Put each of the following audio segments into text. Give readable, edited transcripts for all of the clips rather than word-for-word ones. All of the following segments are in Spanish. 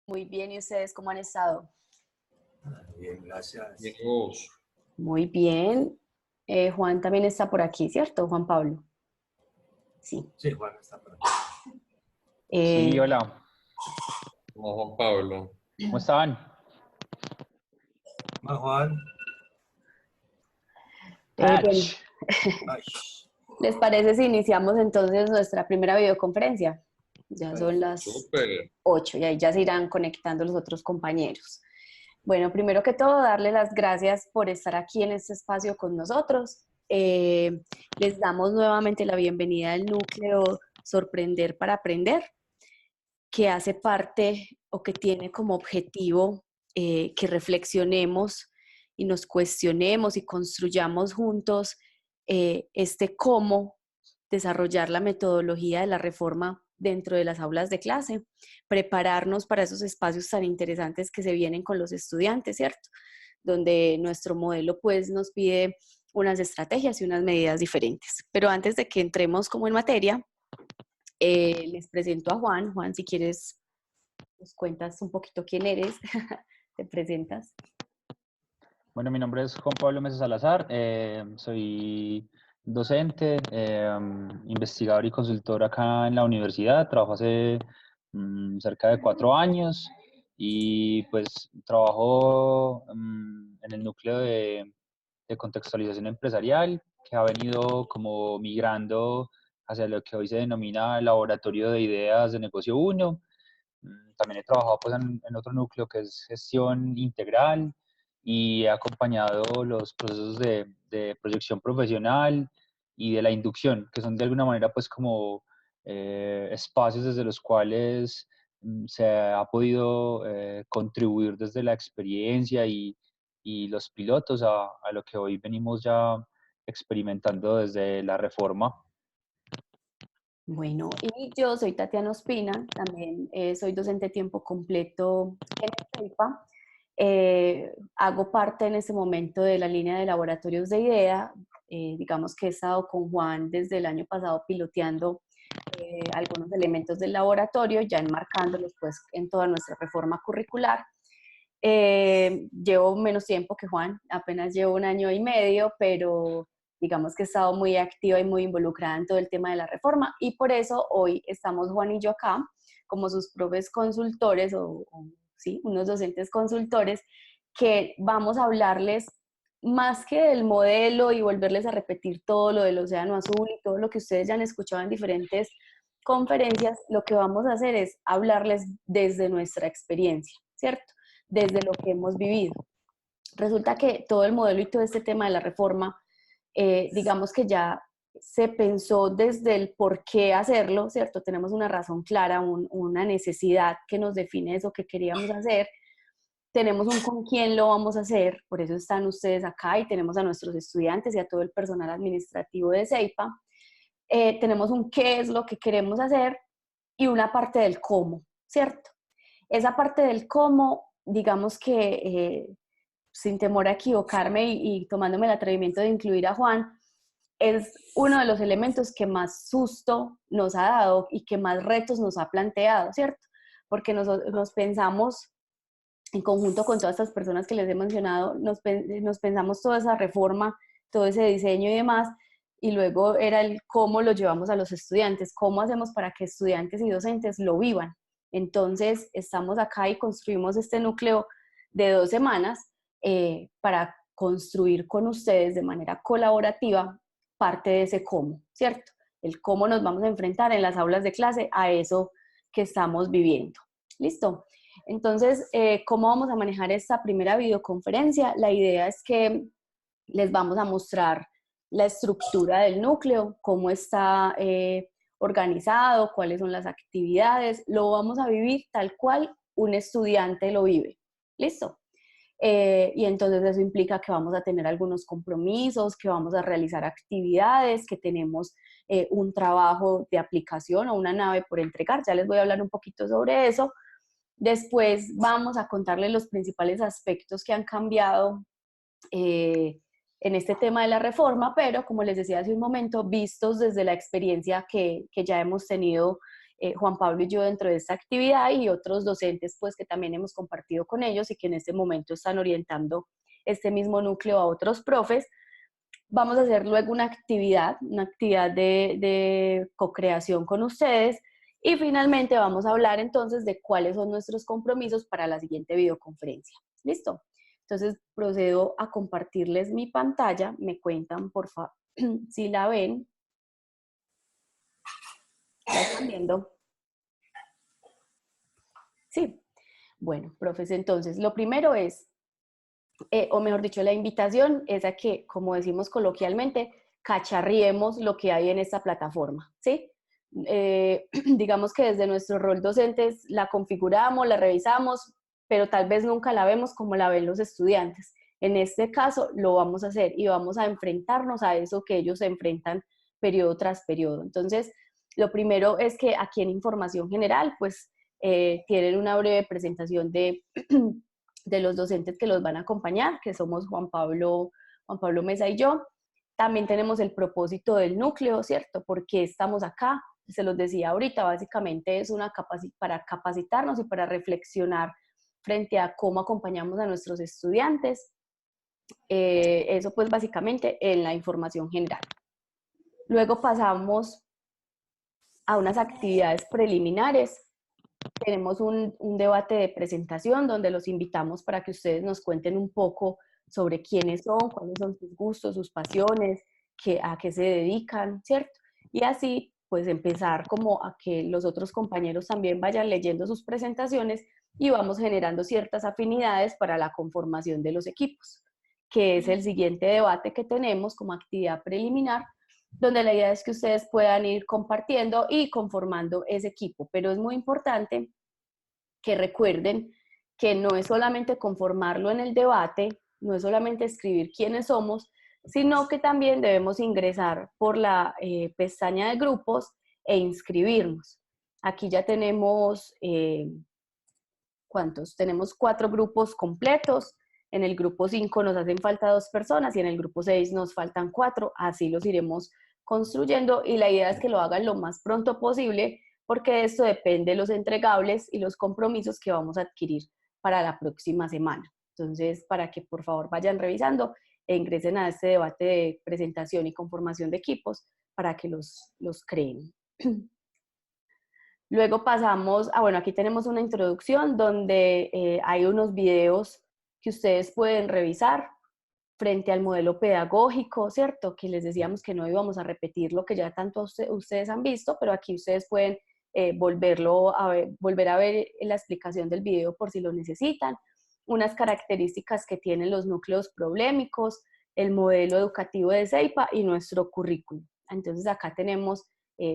Muy bien, ¿y ustedes cómo han estado? Bien, gracias. Dios. Muy bien. Juan también está por aquí, ¿cierto? Juan Pablo. Sí. Sí, Juan está por aquí. Eh, Sí, hola, No, Juan Pablo. ¿cómo estaban? Más Juan. bueno, Patch. Ay, ¿les parece si iniciamos entonces nuestra primera videoconferencia? Ya son las Súper. 8 y ahí ya se irán conectando los otros compañeros. Bueno, primero que todo, darle las gracias por estar aquí en este espacio con nosotros. Les damos nuevamente la bienvenida al núcleo Sorprender para Aprender, que hace parte o que tiene como objetivo que reflexionemos y nos cuestionemos y construyamos juntos este cómo desarrollar la metodología de la reforma dentro de las aulas de clase, prepararnos para esos espacios tan interesantes que se vienen con los estudiantes, ¿cierto? Donde nuestro modelo pues nos pide unas estrategias y unas medidas diferentes. Pero antes de que entremos como en materia, les presento a Juan. Juan, si quieres, nos cuentas un poquito quién eres, te presentas. Bueno, mi nombre es Juan Pablo Mesa Salazar, soy docente, investigador y consultor acá en la universidad, trabajo hace cerca de 4 años y pues trabajo en el núcleo de contextualización empresarial que ha venido como migrando hacia lo que hoy se denomina Laboratorio de Ideas de Negocio Uno. También he trabajado pues, en otro núcleo que es gestión integral y he acompañado los procesos de proyección profesional y de la inducción, que son de alguna manera pues como espacios desde los cuales se ha podido contribuir desde la experiencia y los pilotos a lo que hoy venimos ya experimentando desde la reforma. Bueno, y yo soy Tatiana Ospina, también soy docente de tiempo completo en el CEIPA. Hago parte en este momento de la línea de laboratorios de IDEA. Digamos que he estado con Juan desde el año pasado piloteando algunos elementos del laboratorio, ya enmarcándolos pues en toda nuestra reforma curricular. Llevo menos tiempo que Juan, apenas llevo 1 año y medio, pero digamos que he estado muy activa y muy involucrada en todo el tema de la reforma y por eso hoy estamos Juan y yo acá como sus profes consultores o sí, unos docentes consultores que vamos a hablarles más que del modelo y volverles a repetir todo lo del Océano Azul y todo lo que ustedes ya han escuchado en diferentes conferencias, lo que vamos a hacer es hablarles desde nuestra experiencia, ¿cierto? Desde lo que hemos vivido. Resulta que todo el modelo y todo este tema de la reforma, digamos que ya se pensó desde el por qué hacerlo, ¿cierto? Tenemos una razón clara, una necesidad que nos define eso que queríamos hacer. Tenemos un con quién lo vamos a hacer, por eso están ustedes acá y tenemos a nuestros estudiantes y a todo el personal administrativo de CEIPA. Tenemos un qué es lo que queremos hacer y una parte del cómo, ¿cierto? Esa parte del cómo, digamos que sin temor a equivocarme y tomándome el atrevimiento de incluir a Juan, es uno de los elementos que más susto nos ha dado y que más retos nos ha planteado, ¿cierto? Porque nos pensamos, en conjunto con todas estas personas que les he mencionado, nos pensamos toda esa reforma, todo ese diseño y demás, y luego era el cómo lo llevamos a los estudiantes, cómo hacemos para que estudiantes y docentes lo vivan. Entonces, estamos acá y construimos este núcleo de 2 semanas para construir con ustedes de manera colaborativa parte de ese cómo, ¿cierto? El cómo nos vamos a enfrentar en las aulas de clase a eso que estamos viviendo. ¿Listo? Entonces, ¿cómo vamos a manejar esta primera videoconferencia? La idea es que les vamos a mostrar la estructura del núcleo, cómo está organizado, cuáles son las actividades. Lo vamos a vivir tal cual un estudiante lo vive. ¿Listo? Y entonces eso implica que vamos a tener algunos compromisos, que vamos a realizar actividades, que tenemos un trabajo de aplicación o una nave por entregar. Ya les voy a hablar un poquito sobre eso. Después vamos a contarles los principales aspectos que han cambiado en este tema de la reforma, pero como les decía hace un momento, vistos desde la experiencia que ya hemos tenido Juan Pablo y yo dentro de esta actividad y otros docentes pues que también hemos compartido con ellos y que en este momento están orientando este mismo núcleo a otros profes. Vamos a hacer luego una actividad de co-creación con ustedes y finalmente vamos a hablar entonces de cuáles son nuestros compromisos para la siguiente videoconferencia. ¿Listo? Entonces procedo a compartirles mi pantalla. Me cuentan, por favor, si la ven. ¿La están viendo? Sí. Bueno, profes, entonces lo primero es, o mejor dicho, la invitación es a que, como decimos coloquialmente, cacharriemos lo que hay en esta plataforma, ¿sí? Digamos que desde nuestro rol docentes la configuramos, la revisamos, pero tal vez nunca la vemos como la ven los estudiantes. En este caso lo vamos a hacer y vamos a enfrentarnos a eso que ellos se enfrentan periodo tras periodo. Entonces, lo primero es que aquí en Información General, pues, tienen una breve presentación de los docentes que los van a acompañar, que somos Juan Pablo Mesa y yo. También tenemos el propósito del núcleo, ¿cierto? ¿Por qué estamos acá? Se los decía ahorita, básicamente es para capacitarnos y para reflexionar frente a cómo acompañamos a nuestros estudiantes. Eso pues básicamente en la información general. Luego pasamos a unas actividades preliminares. Tenemos un debate de presentación donde los invitamos para que ustedes nos cuenten un poco sobre quiénes son, cuáles son sus gustos, sus pasiones, a qué se dedican, ¿cierto? Y así, pues empezar como a que los otros compañeros también vayan leyendo sus presentaciones y vamos generando ciertas afinidades para la conformación de los equipos, que es el siguiente debate que tenemos como actividad preliminar, donde la idea es que ustedes puedan ir compartiendo y conformando ese equipo. Pero es muy importante que recuerden que no es solamente conformarlo en el debate, no es solamente escribir quiénes somos, sino que también debemos ingresar por la pestaña de grupos e inscribirnos. Aquí ya tenemos, ¿cuántos? Tenemos 4 grupos completos. En el grupo 5 nos hacen falta 2 personas y en el grupo 6 nos faltan 4. Así los iremos construyendo y la idea es que lo hagan lo más pronto posible porque de esto depende los entregables y los compromisos que vamos a adquirir para la próxima semana. Entonces, para que por favor vayan revisando e ingresen a este debate de presentación y conformación de equipos para que los creen. Luego pasamos, bueno, aquí tenemos una introducción donde hay unos videos que ustedes pueden revisar frente al modelo pedagógico, ¿cierto? Que les decíamos que no íbamos a repetir lo que ya tanto ustedes han visto, pero aquí ustedes pueden volver a ver la explicación del video por si lo necesitan, unas características que tienen los núcleos problemáticos, el modelo educativo de CEIPA y nuestro currículum. Entonces acá tenemos,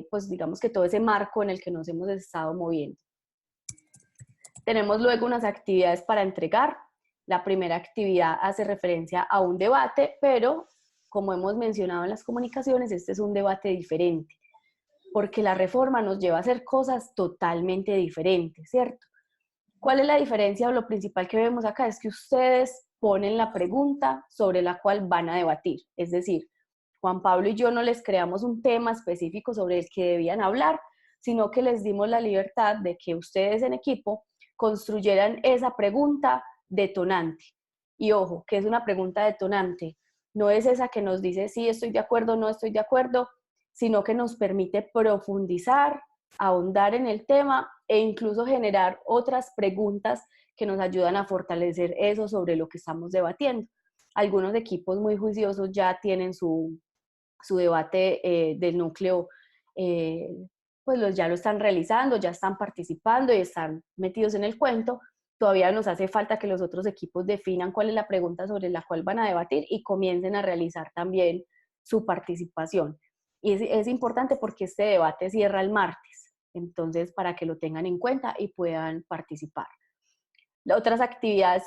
pues digamos que todo ese marco en el que nos hemos estado moviendo. Tenemos luego unas actividades para entregar. La primera actividad hace referencia a un debate, pero como hemos mencionado en las comunicaciones, este es un debate diferente, porque la reforma nos lleva a hacer cosas totalmente diferentes, ¿cierto? ¿Cuál es la diferencia o lo principal que vemos acá? Es que ustedes ponen la pregunta sobre la cual van a debatir. Es decir, Juan Pablo y yo no les creamos un tema específico sobre el que debían hablar, sino que les dimos la libertad de que ustedes en equipo construyeran esa pregunta detonante. Y ojo, ¿qué es una pregunta detonante? No es esa que nos dice sí, estoy de acuerdo, no estoy de acuerdo, sino que nos permite profundizar, ahondar en el tema e incluso generar otras preguntas que nos ayudan a fortalecer eso sobre lo que estamos debatiendo. Algunos equipos muy juiciosos ya tienen su debate del núcleo, pues ya lo están realizando, ya están participando y están metidos en el cuento. Todavía nos hace falta que los otros equipos definan cuál es la pregunta sobre la cual van a debatir y comiencen a realizar también su participación. Y es importante porque este debate cierra el martes, entonces para que lo tengan en cuenta y puedan participar. Las otras actividades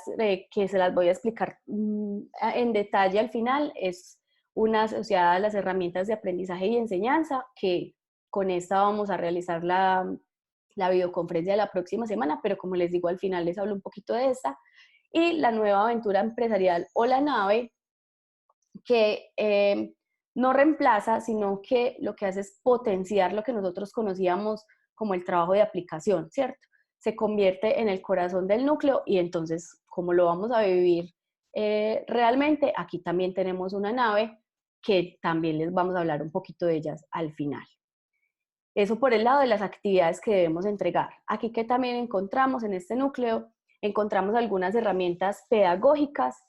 que se las voy a explicar en detalle al final es una asociada a las herramientas de aprendizaje y enseñanza, que con esta vamos a realizar la videoconferencia de la próxima semana, pero como les digo, al final les hablo un poquito de esta. Y la nueva aventura empresarial o la nave, que no reemplaza, sino que lo que hace es potenciar lo que nosotros conocíamos como el trabajo de aplicación, ¿cierto? Se convierte en el corazón del núcleo y entonces, como lo vamos a vivir realmente, aquí también tenemos una nave que también les vamos a hablar un poquito de ellas al final. Eso por el lado de las actividades que debemos entregar. Aquí que también encontramos en este núcleo, encontramos algunas herramientas pedagógicas,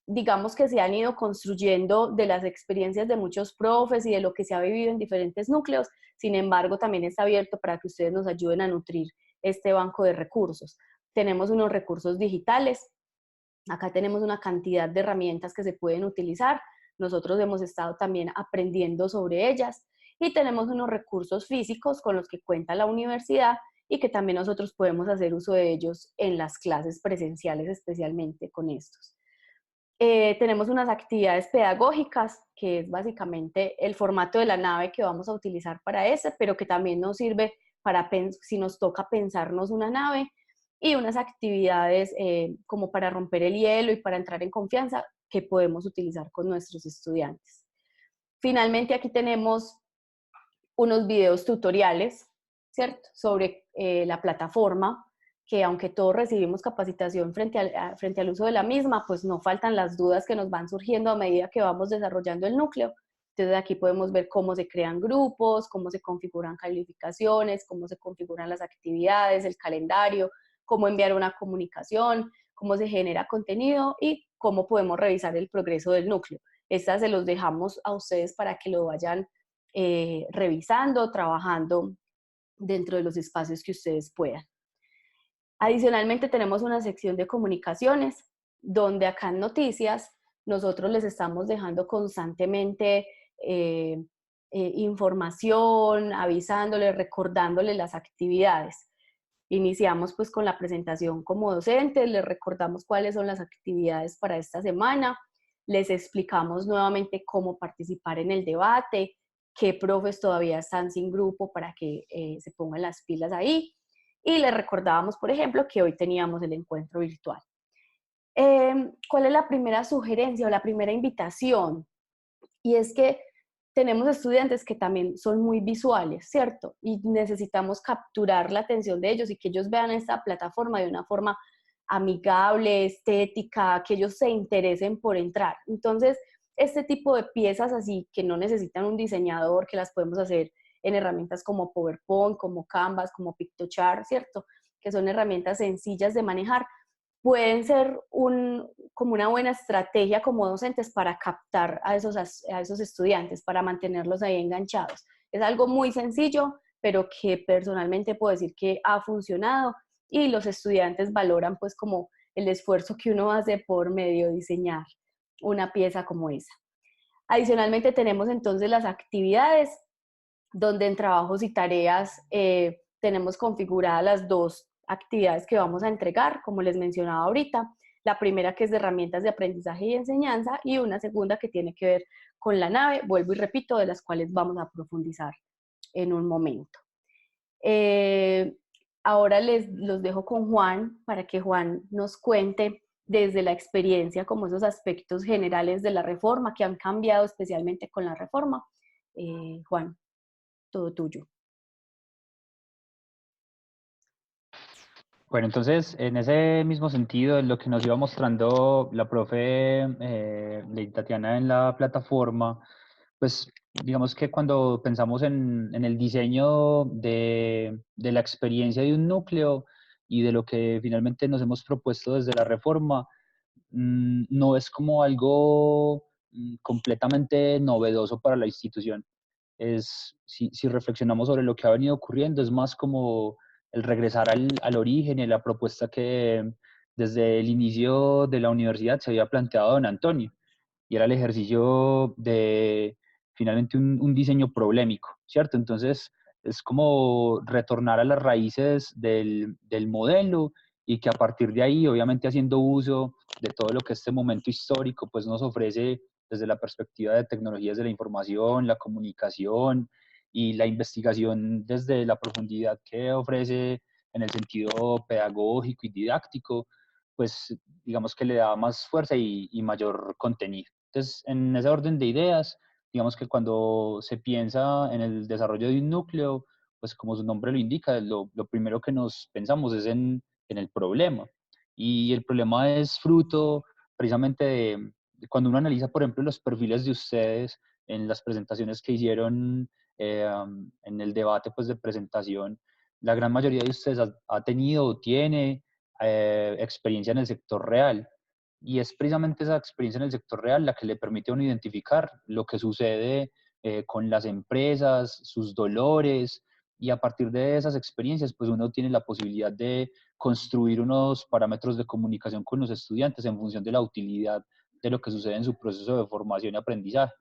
digamos que se han ido construyendo de las experiencias de muchos profes y de lo que se ha vivido en diferentes núcleos. Sin embargo, también está abierto para que ustedes nos ayuden a nutrir este banco de recursos. Tenemos unos recursos digitales. Acá tenemos una cantidad de herramientas que se pueden utilizar. Nosotros hemos estado también aprendiendo sobre ellas. Y tenemos unos recursos físicos con los que cuenta la universidad y que también nosotros podemos hacer uso de ellos en las clases presenciales, especialmente con estos. Tenemos unas actividades pedagógicas, que es básicamente el formato de la nave que vamos a utilizar para ese, pero que también nos sirve para, si nos toca pensarnos una nave, y unas actividades como para romper el hielo y para entrar en confianza que podemos utilizar con nuestros estudiantes. Finalmente, aquí tenemos unos videos tutoriales, ¿cierto? Sobre la plataforma, que aunque todos recibimos capacitación frente al uso de la misma, pues no faltan las dudas que nos van surgiendo a medida que vamos desarrollando el núcleo. Entonces aquí podemos ver cómo se crean grupos, cómo se configuran calificaciones, cómo se configuran las actividades, el calendario, cómo enviar una comunicación, cómo se genera contenido y cómo podemos revisar el progreso del núcleo. Estas se los dejamos a ustedes para que lo vayan revisando, trabajando dentro de los espacios que ustedes puedan. Adicionalmente tenemos una sección de comunicaciones, donde acá en noticias nosotros les estamos dejando constantemente información, avisándoles, recordándoles las actividades. Iniciamos pues con la presentación como docentes, les recordamos cuáles son las actividades para esta semana, les explicamos nuevamente cómo participar en el debate, qué profes todavía están sin grupo para que se pongan las pilas ahí. Y les recordábamos, por ejemplo, que hoy teníamos el encuentro virtual. ¿Cuál es la primera sugerencia o la primera invitación? Y es que tenemos estudiantes que también son muy visuales, ¿cierto? Y necesitamos capturar la atención de ellos y que ellos vean esta plataforma de una forma amigable, estética, que ellos se interesen por entrar. Entonces, este tipo de piezas así que no necesitan un diseñador, que las podemos hacer en herramientas como PowerPoint, como Canvas, como Piktochart, ¿cierto? Que son herramientas sencillas de manejar, pueden ser como una buena estrategia como docentes para captar a esos estudiantes, para mantenerlos ahí enganchados. Es algo muy sencillo, pero que personalmente puedo decir que ha funcionado y los estudiantes valoran pues como el esfuerzo que uno hace por medio de diseñar una pieza como esa. Adicionalmente tenemos entonces las actividades, donde en trabajos y tareas tenemos configuradas las dos actividades que vamos a entregar, como les mencionaba ahorita. La primera que es de herramientas de aprendizaje y enseñanza y una segunda que tiene que ver con la nave, vuelvo y repito, de las cuales vamos a profundizar en un momento. Ahora los dejo con Juan para que Juan nos cuente desde la experiencia como esos aspectos generales de la reforma que han cambiado especialmente con la reforma. Juan, todo tuyo. Bueno, entonces, en ese mismo sentido, en lo que nos iba mostrando la profe Lady Tatiana en la plataforma, pues digamos que cuando pensamos en el diseño de la experiencia de un núcleo y de lo que finalmente nos hemos propuesto desde la reforma, no es como algo completamente novedoso para la institución. Si reflexionamos sobre lo que ha venido ocurriendo, es más como el regresar al origen y a la propuesta que desde el inicio de la universidad se había planteado don Antonio, y era el ejercicio de finalmente un diseño problemático, ¿cierto? Entonces es como retornar a las raíces del modelo y que a partir de ahí, obviamente haciendo uso de todo lo que este momento histórico pues nos ofrece desde la perspectiva de tecnologías de la información, la comunicación y la investigación desde la profundidad que ofrece en el sentido pedagógico y didáctico, pues digamos que le da más fuerza y mayor contenido. Entonces, en ese orden de ideas, digamos que cuando se piensa en el desarrollo de un núcleo, pues como su nombre lo indica, lo primero que nos pensamos es en el problema. Y el problema es fruto precisamente de cuando uno analiza, por ejemplo, los perfiles de ustedes en las presentaciones que hicieron en el debate pues, de presentación, la gran mayoría de ustedes ha tenido o tiene experiencia en el sector real. Y es precisamente esa experiencia en el sector real la que le permite a uno identificar lo que sucede con las empresas, sus dolores, y a partir de esas experiencias, pues uno tiene la posibilidad de construir unos parámetros de comunicación con los estudiantes en función de la utilidad de lo que sucede en su proceso de formación y aprendizaje.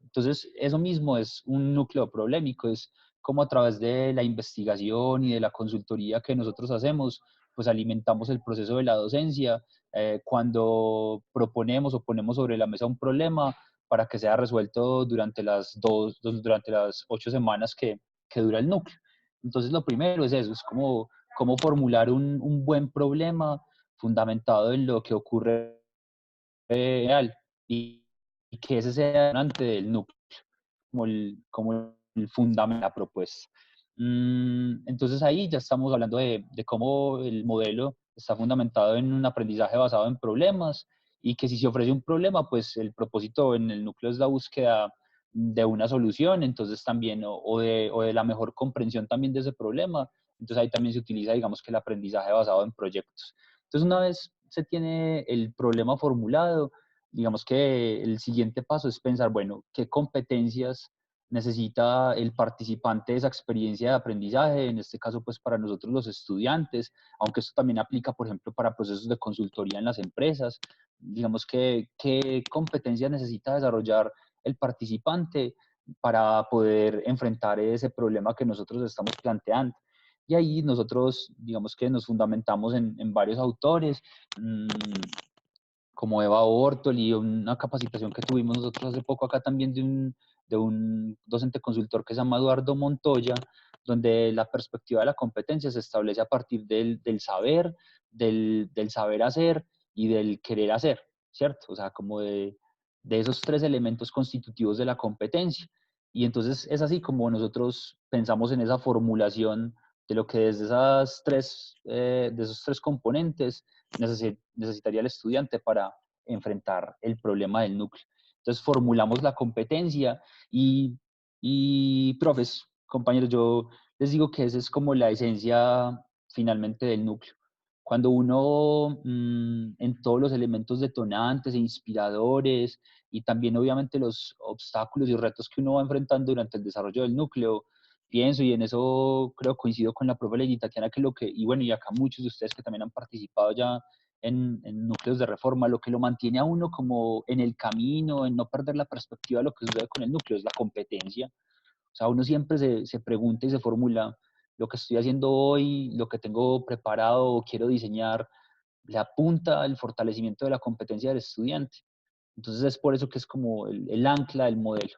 Entonces, eso mismo es un núcleo problemático, es como a través de la investigación y de la consultoría que nosotros hacemos, pues alimentamos el proceso de la docencia cuando proponemos o ponemos sobre la mesa un problema para que sea resuelto durante durante las 8 semanas que dura el núcleo. Entonces, lo primero es eso, es como cómo formular un buen problema fundamentado en lo que ocurre real y que ese sea delante del núcleo, como el fundamento de la propuesta. Entonces ahí ya estamos hablando de cómo el modelo está fundamentado en un aprendizaje basado en problemas y que si se ofrece un problema, pues el propósito en el núcleo es la búsqueda de una solución, entonces también, o de la mejor comprensión también de ese problema. Entonces ahí también se utiliza, digamos que el aprendizaje basado en proyectos. Entonces una vez se tiene el problema formulado, digamos que el siguiente paso es pensar, bueno, ¿qué competencias necesita el participante de esa experiencia de aprendizaje? En este caso, pues para nosotros los estudiantes, aunque esto también aplica, por ejemplo, para procesos de consultoría en las empresas. Digamos que qué competencias necesita desarrollar el participante para poder enfrentar ese problema que nosotros estamos planteando. Y ahí nosotros, digamos que nos fundamentamos en varios autores, como Eva Ortol, y una capacitación que tuvimos nosotros hace poco acá también de un docente consultor que se llama Eduardo Montoya, donde la perspectiva de la competencia se establece a partir del saber, del saber hacer y del querer hacer, ¿cierto? O sea, como de esos tres elementos constitutivos de la competencia. Y entonces es así como nosotros pensamos en esa formulación de lo que desde de esos tres componentes necesitaría el estudiante para enfrentar el problema del núcleo. Entonces formulamos la competencia y profes, compañeros, yo les digo que esa es como la esencia finalmente del núcleo. Cuando uno en todos los elementos detonantes e inspiradores y también obviamente los obstáculos y retos que uno va enfrentando durante el desarrollo del núcleo, pienso, y en eso creo coincido con la profe Lady Tatiana, que y bueno, y acá muchos de ustedes que también han participado ya en núcleos de reforma, lo que lo mantiene a uno como en el camino, en no perder la perspectiva de lo que sucede con el núcleo, es la competencia. O sea, uno siempre se pregunta y se formula, lo que estoy haciendo hoy, lo que tengo preparado o quiero diseñar, le apunta al fortalecimiento de la competencia del estudiante. Entonces es por eso que es como el ancla del modelo.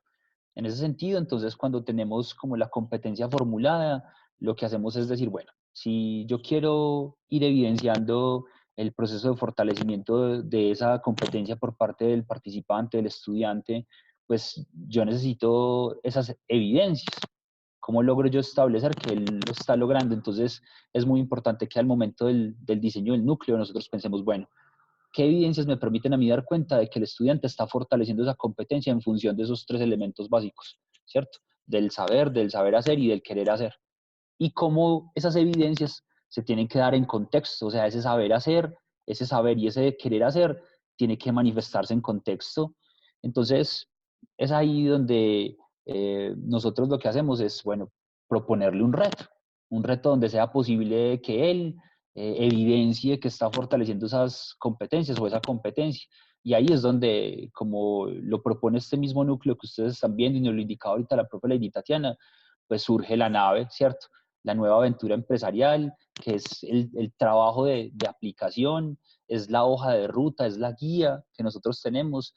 En ese sentido, entonces, cuando tenemos como la competencia formulada, lo que hacemos es decir, bueno, si yo quiero ir evidenciando el proceso de fortalecimiento de esa competencia por parte del participante, del estudiante, pues yo necesito esas evidencias. ¿Cómo logro yo establecer que él lo está logrando? Entonces, es muy importante que al momento del diseño del núcleo nosotros pensemos, bueno, ¿qué evidencias me permiten a mí dar cuenta de que el estudiante está fortaleciendo esa competencia en función de esos tres elementos básicos, ¿cierto? Del saber hacer y del querer hacer. Y cómo esas evidencias se tienen que dar en contexto, o sea, ese saber hacer, ese saber y ese querer hacer tiene que manifestarse en contexto. Entonces, es ahí donde nosotros lo que hacemos es, bueno, proponerle un reto donde sea posible que él evidencie que está fortaleciendo esas competencias o esa competencia. Y ahí es donde, como lo propone este mismo núcleo que ustedes están viendo y nos lo indicaba ahorita la propia Lady Tatiana, pues surge la nave, ¿cierto? La nueva aventura empresarial, que es el trabajo de aplicación, es la hoja de ruta, es la guía que nosotros tenemos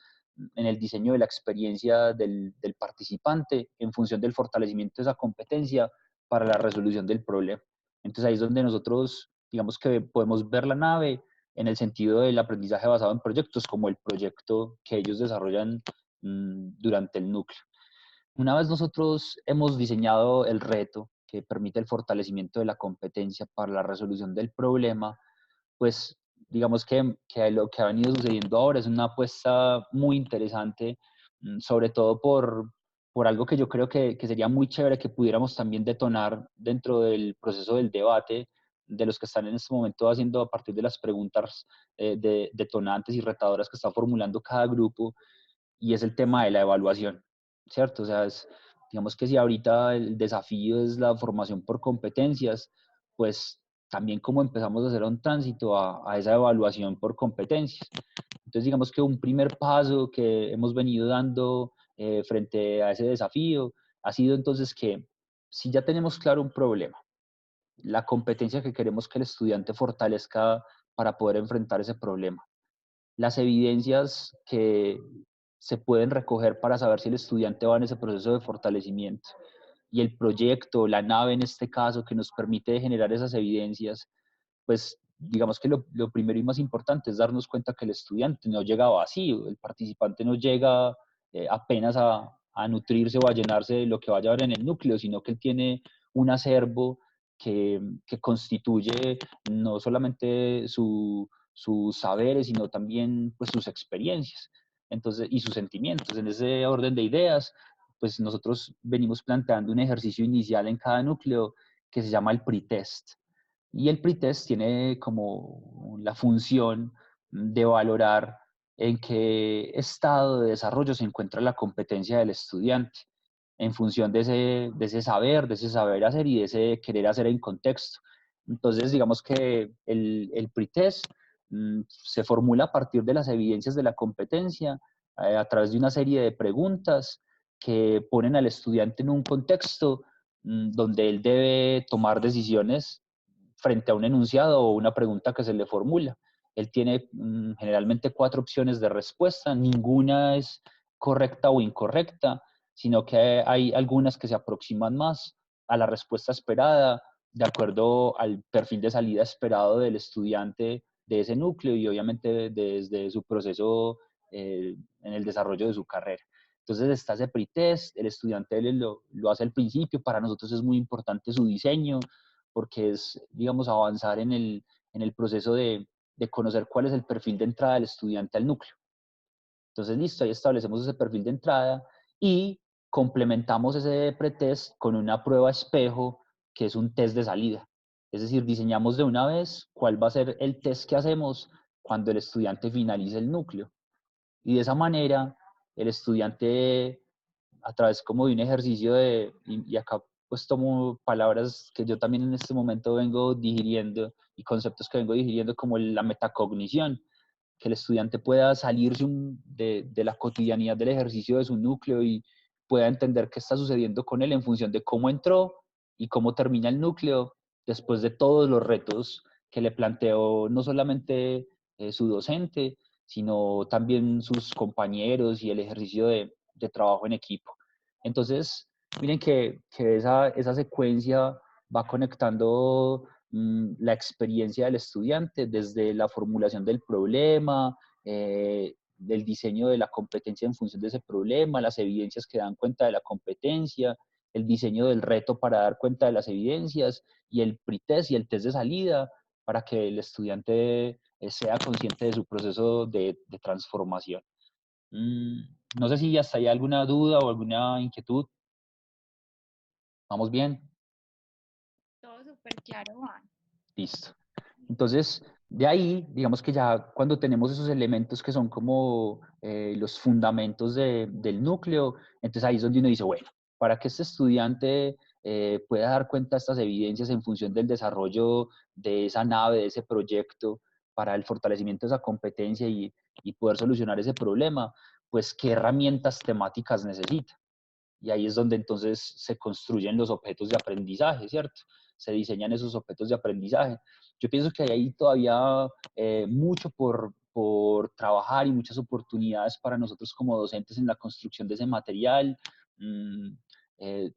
en el diseño de la experiencia del participante en función del fortalecimiento de esa competencia para la resolución del problema. Entonces ahí es donde nosotros, digamos que podemos ver la nave en el sentido del aprendizaje basado en proyectos, como el proyecto que ellos desarrollan durante el núcleo. Una vez nosotros hemos diseñado el reto, que permite el fortalecimiento de la competencia para la resolución del problema, pues digamos que lo que ha venido sucediendo ahora es una apuesta muy interesante, sobre todo por algo que yo creo que sería muy chévere que pudiéramos también detonar dentro del proceso del debate de los que están en este momento haciendo a partir de las preguntas detonantes y retadoras que está formulando cada grupo, y es el tema de la evaluación, ¿cierto? O sea, digamos que si ahorita el desafío es la formación por competencias, pues también como empezamos a hacer un tránsito a esa evaluación por competencias. Entonces, digamos que un primer paso que hemos venido dando frente a ese desafío ha sido entonces que si ya tenemos claro un problema, la competencia que queremos que el estudiante fortalezca para poder enfrentar ese problema, las evidencias que se pueden recoger para saber si el estudiante va en ese proceso de fortalecimiento y el proyecto, la nave en este caso, que nos permite generar esas evidencias, pues digamos que lo primero y más importante es darnos cuenta que el estudiante no llega vacío, el participante no llega apenas a nutrirse o a llenarse de lo que vaya a haber en el núcleo, sino que él tiene un acervo que constituye no solamente sus saberes, sino también pues, sus experiencias, entonces, y sus sentimientos. En ese orden de ideas, pues nosotros venimos planteando un ejercicio inicial en cada núcleo que se llama el pretest. Y el pretest tiene como la función de valorar en qué estado de desarrollo se encuentra la competencia del estudiante en función de ese saber hacer y de ese querer hacer en contexto. Entonces, digamos que el pretest se formula a partir de las evidencias de la competencia, a través de una serie de preguntas que ponen al estudiante en un contexto donde él debe tomar decisiones frente a un enunciado o una pregunta que se le formula. Él tiene generalmente 4 opciones de respuesta, ninguna es correcta o incorrecta, sino que hay algunas que se aproximan más a la respuesta esperada de acuerdo al perfil de salida esperado del estudiante de ese núcleo y obviamente desde su proceso en el desarrollo de su carrera. Entonces está ese pretest, el estudiante lo hace al principio, para nosotros es muy importante su diseño, porque es, digamos, avanzar en el proceso de conocer cuál es el perfil de entrada del estudiante al núcleo. Entonces, listo, ahí establecemos ese perfil de entrada y complementamos ese pretest con una prueba espejo, que es un test de salida. Es decir, diseñamos de una vez cuál va a ser el test que hacemos cuando el estudiante finalice el núcleo. Y de esa manera, el estudiante, a través como de un ejercicio y acá pues tomo palabras que yo también en este momento vengo digiriendo y conceptos que vengo digiriendo como la metacognición, que el estudiante pueda salirse de la cotidianidad del ejercicio de su núcleo y pueda entender qué está sucediendo con él en función de cómo entró y cómo termina el núcleo después de todos los retos que le planteó no solamente su docente, sino también sus compañeros y el ejercicio de trabajo en equipo. Entonces, miren que esa secuencia va conectando la experiencia del estudiante desde la formulación del problema, del diseño de la competencia en función de ese problema, las evidencias que dan cuenta de la competencia, el diseño del reto para dar cuenta de las evidencias y el pretest y el test de salida para que el estudiante sea consciente de su proceso de transformación. No sé si hasta hay alguna duda o alguna inquietud. ¿Vamos bien? Todo súper claro, Juan. Listo. Entonces, de ahí, digamos que ya cuando tenemos esos elementos que son como los fundamentos del núcleo, entonces ahí es donde uno dice, bueno, para que este estudiante pueda dar cuenta de estas evidencias en función del desarrollo de esa nave, de ese proyecto, para el fortalecimiento de esa competencia y poder solucionar ese problema, pues qué herramientas temáticas necesita. Y ahí es donde entonces se construyen los objetos de aprendizaje, ¿cierto? Se diseñan esos objetos de aprendizaje. Yo pienso que hay ahí todavía mucho por trabajar y muchas oportunidades para nosotros como docentes en la construcción de ese material, eh,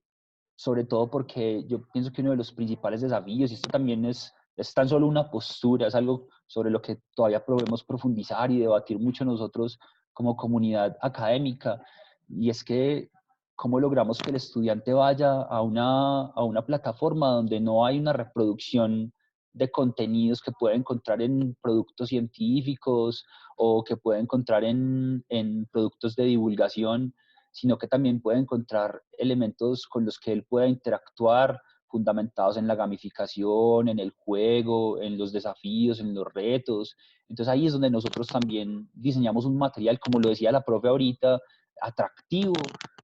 sobre todo porque yo pienso que uno de los principales desafíos, y esto también es tan solo una postura, es algo sobre lo que todavía podemos profundizar y debatir mucho nosotros como comunidad académica, y es que ¿cómo logramos que el estudiante vaya a una plataforma donde no hay una reproducción de contenidos que pueda encontrar en productos científicos o que pueda encontrar en productos de divulgación, sino que también pueda encontrar elementos con los que él pueda interactuar, fundamentados en la gamificación, en el juego, en los desafíos, en los retos? Entonces ahí es donde nosotros también diseñamos un material, como lo decía la profe ahorita, atractivo,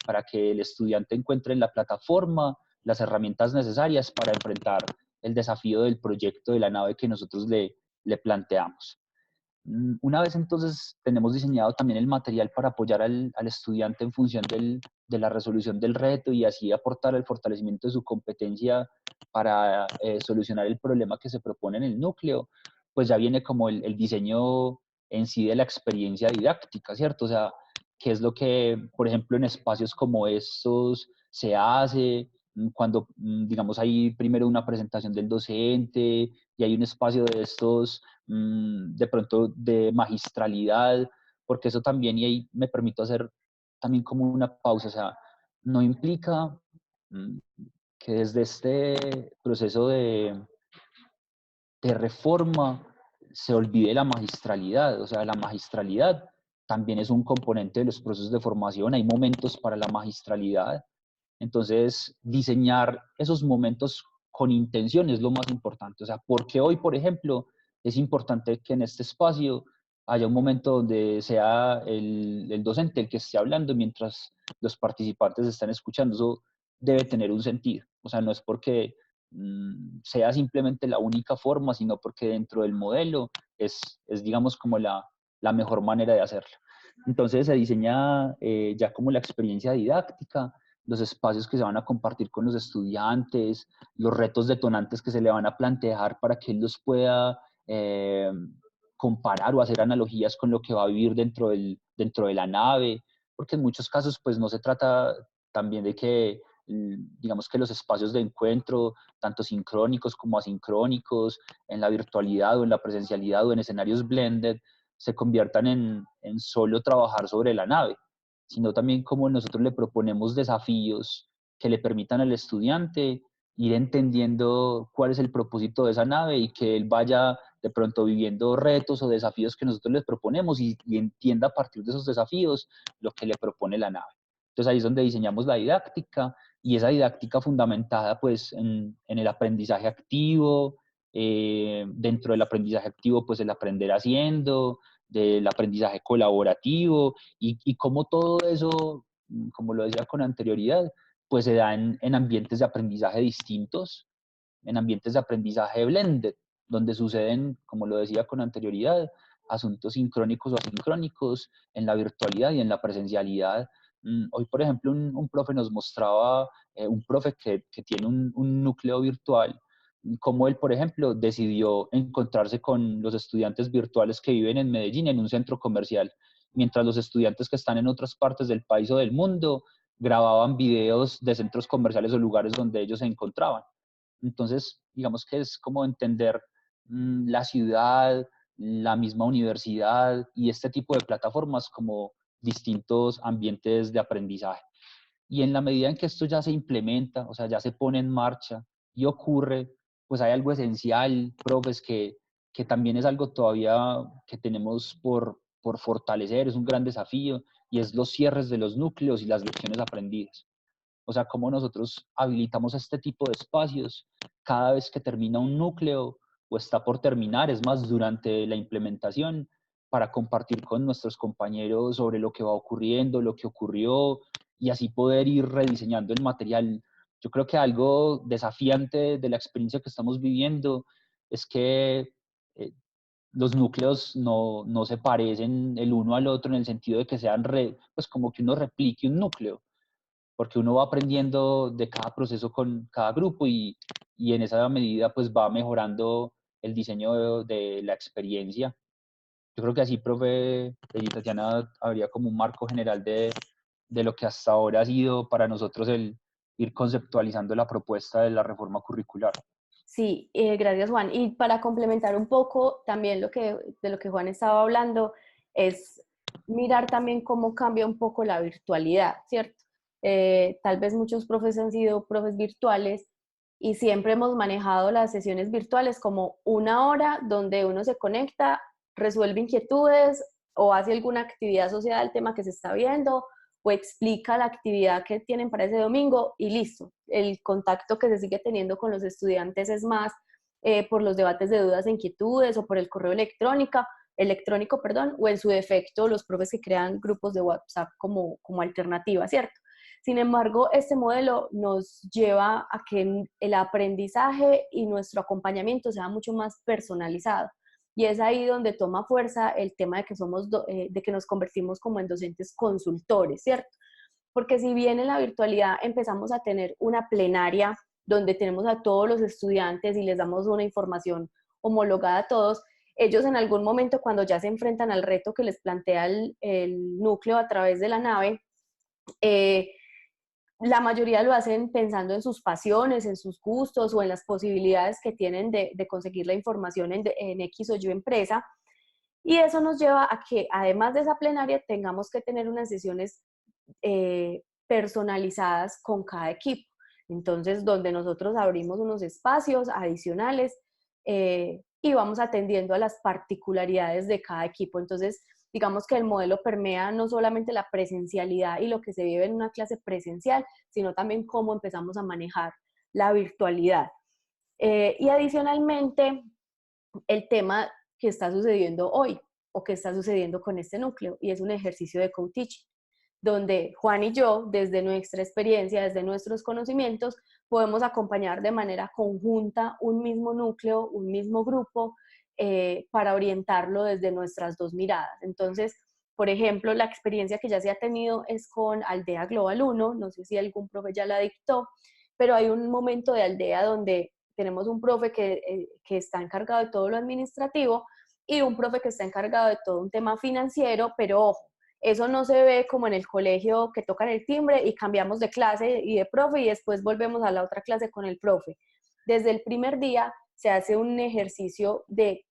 para que el estudiante encuentre en la plataforma las herramientas necesarias para enfrentar el desafío del proyecto de la nave que nosotros le planteamos. Una vez entonces tenemos diseñado también el material para apoyar al estudiante en función de la resolución del reto y así aportar el fortalecimiento de su competencia para solucionar el problema que se propone en el núcleo, pues ya viene como el diseño en sí de la experiencia didáctica, ¿cierto? O sea, qué es lo que, por ejemplo, en espacios como estos se hace, cuando, digamos, hay primero una presentación del docente y hay un espacio de estos de pronto de magistralidad, porque eso también, y ahí me permito hacer también como una pausa, o sea, no implica mm, que desde este proceso de reforma se olvide la magistralidad, o sea, la magistralidad también es un componente de los procesos de formación, hay momentos para la magistralidad, entonces diseñar esos momentos con intención es lo más importante, o sea, porque hoy, por ejemplo, es importante que en este espacio haya un momento donde sea el docente el que esté hablando mientras los participantes están escuchando, eso debe tener un sentido, o sea, no es porque sea simplemente la única forma, sino porque dentro del modelo es digamos, como la mejor manera de hacerlo. Entonces se diseña ya como la experiencia didáctica, los espacios que se van a compartir con los estudiantes, los retos detonantes que se le van a plantear para que él los pueda comparar o hacer analogías con lo que va a vivir dentro de la nave, porque en muchos casos pues no se trata también de que digamos que los espacios de encuentro, tanto sincrónicos como asincrónicos, en la virtualidad o en la presencialidad o en escenarios blended, se conviertan en solo trabajar sobre la nave, sino también como nosotros le proponemos desafíos que le permitan al estudiante ir entendiendo cuál es el propósito de esa nave y que él vaya de pronto viviendo retos o desafíos que nosotros les proponemos y entienda a partir de esos desafíos lo que le propone la nave. Entonces ahí es donde diseñamos la didáctica y esa didáctica fundamentada pues en el aprendizaje activo, dentro del aprendizaje activo pues el aprender haciendo, del aprendizaje colaborativo y cómo todo eso, como lo decía con anterioridad, pues se da en ambientes de aprendizaje distintos, en ambientes de aprendizaje blended, donde suceden, como lo decía con anterioridad, asuntos sincrónicos o asincrónicos en la virtualidad y en la presencialidad. Hoy, por ejemplo, un profe nos mostraba, un profe que tiene un núcleo virtual, cómo él, por ejemplo, decidió encontrarse con los estudiantes virtuales que viven en Medellín en un centro comercial, mientras los estudiantes que están en otras partes del país o del mundo grababan videos de centros comerciales o lugares donde ellos se encontraban. Entonces, digamos que es como entender la ciudad, la misma universidad y este tipo de plataformas como distintos ambientes de aprendizaje. Y en la medida en que esto ya se implementa, o sea, ya se pone en marcha y ocurre, pues hay algo esencial, profes, que también es algo todavía que tenemos por fortalecer, es un gran desafío, y es los cierres de los núcleos y las lecciones aprendidas. O sea, cómo nosotros habilitamos este tipo de espacios cada vez que termina un núcleo o está por terminar, es más, durante la implementación, para compartir con nuestros compañeros sobre lo que va ocurriendo, lo que ocurrió, y así poder ir rediseñando el material. Yo creo que algo desafiante de la experiencia que estamos viviendo es que los núcleos no se parecen el uno al otro en el sentido de que sean, pues como que uno replique un núcleo, porque uno va aprendiendo de cada proceso con cada grupo y en esa medida pues va mejorando el diseño de la experiencia. Yo creo que así, profe Tatiana, habría como un marco general de lo que hasta ahora ha sido para nosotros el ir conceptualizando la propuesta de la reforma curricular. Sí, gracias Juan. Y para complementar un poco también de lo que Juan estaba hablando, es mirar también cómo cambia un poco la virtualidad, ¿cierto? Tal vez muchos profes han sido profes virtuales y siempre hemos manejado las sesiones virtuales como una hora donde uno se conecta, resuelve inquietudes o hace alguna actividad asociada al tema que se está viendo o explica la actividad que tienen para ese domingo y listo. El contacto que se sigue teniendo con los estudiantes es más por los debates de dudas e inquietudes o por el correo electrónico, perdón, o en su defecto los profes que crean grupos de WhatsApp como alternativa, ¿cierto? Sin embargo, este modelo nos lleva a que el aprendizaje y nuestro acompañamiento sea mucho más personalizado. Y es ahí donde toma fuerza el tema de que, de que nos convertimos como en docentes consultores, ¿cierto? Porque si bien en la virtualidad empezamos a tener una plenaria donde tenemos a todos los estudiantes y les damos una información homologada a todos, ellos en algún momento cuando ya se enfrentan al reto que les plantea el núcleo a través de la nave, la mayoría lo hacen pensando en sus pasiones, en sus gustos o en las posibilidades que tienen de conseguir la información en X o Y empresa. Y eso nos lleva a que, además de esa plenaria, tengamos que tener unas sesiones personalizadas con cada equipo. Entonces, donde nosotros abrimos unos espacios adicionales y vamos atendiendo a las particularidades de cada equipo. Entonces, digamos que el modelo permea no solamente la presencialidad y lo que se vive en una clase presencial, sino también cómo empezamos a manejar la virtualidad. Y adicionalmente, el tema que está sucediendo hoy o que está sucediendo con este núcleo, y es un ejercicio de co-teaching, donde Juan y yo, desde nuestra experiencia, desde nuestros conocimientos, podemos acompañar de manera conjunta un mismo núcleo, un mismo grupo, para orientarlo desde nuestras dos miradas. Entonces, por ejemplo, la experiencia que ya se ha tenido es con Aldea Global 1, no sé si algún profe ya la dictó, pero hay un momento de Aldea donde tenemos un profe que está encargado de todo lo administrativo y un profe que está encargado de todo un tema financiero, pero ojo, eso no se ve como en el colegio que tocan el timbre y cambiamos de clase y de profe y después volvemos a la otra clase con el profe. Desde el primer día se hace un ejercicio de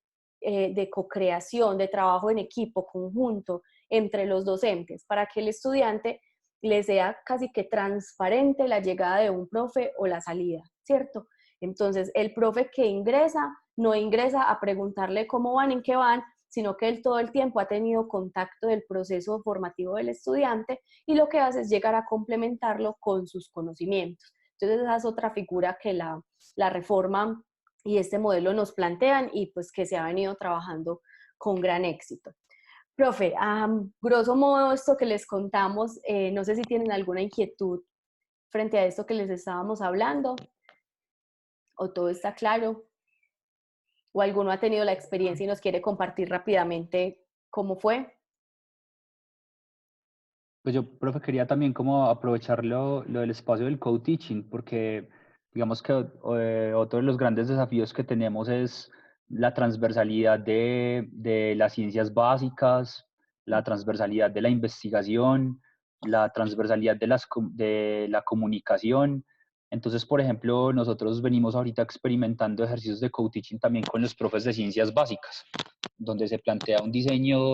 co-creación, de trabajo en equipo, conjunto, entre los docentes, para que el estudiante le sea casi que transparente la llegada de un profe o la salida, ¿cierto? Entonces, el profe que ingresa, no ingresa a preguntarle cómo van, en qué van, sino que él todo el tiempo ha tenido contacto del proceso formativo del estudiante y lo que hace es llegar a complementarlo con sus conocimientos. Entonces, esa es otra figura que la reforma y este modelo nos plantean y pues que se ha venido trabajando con gran éxito. Profe, grosso modo esto que les contamos, no sé si tienen alguna inquietud frente a esto que les estábamos hablando, o todo está claro, o alguno ha tenido la experiencia y nos quiere compartir rápidamente cómo fue. Pues yo, profe, quería también como aprovechar lo del espacio del co-teaching, porque digamos que otro de los grandes desafíos que tenemos es la transversalidad de las ciencias básicas, la transversalidad de la investigación, la transversalidad de la comunicación. Entonces, por ejemplo, nosotros venimos ahorita experimentando ejercicios de co-teaching también con los profes de ciencias básicas, donde se plantea un diseño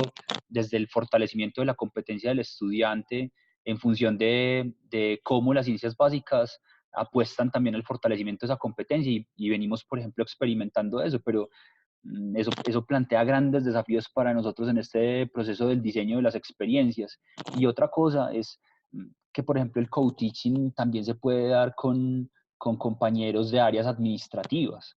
desde el fortalecimiento de la competencia del estudiante en función de cómo las ciencias básicas apuestan también al fortalecimiento de esa competencia y venimos, por ejemplo, experimentando eso, pero eso plantea grandes desafíos para nosotros en este proceso del diseño de las experiencias. Y otra cosa es que, por ejemplo, el co-teaching también se puede dar con compañeros de áreas administrativas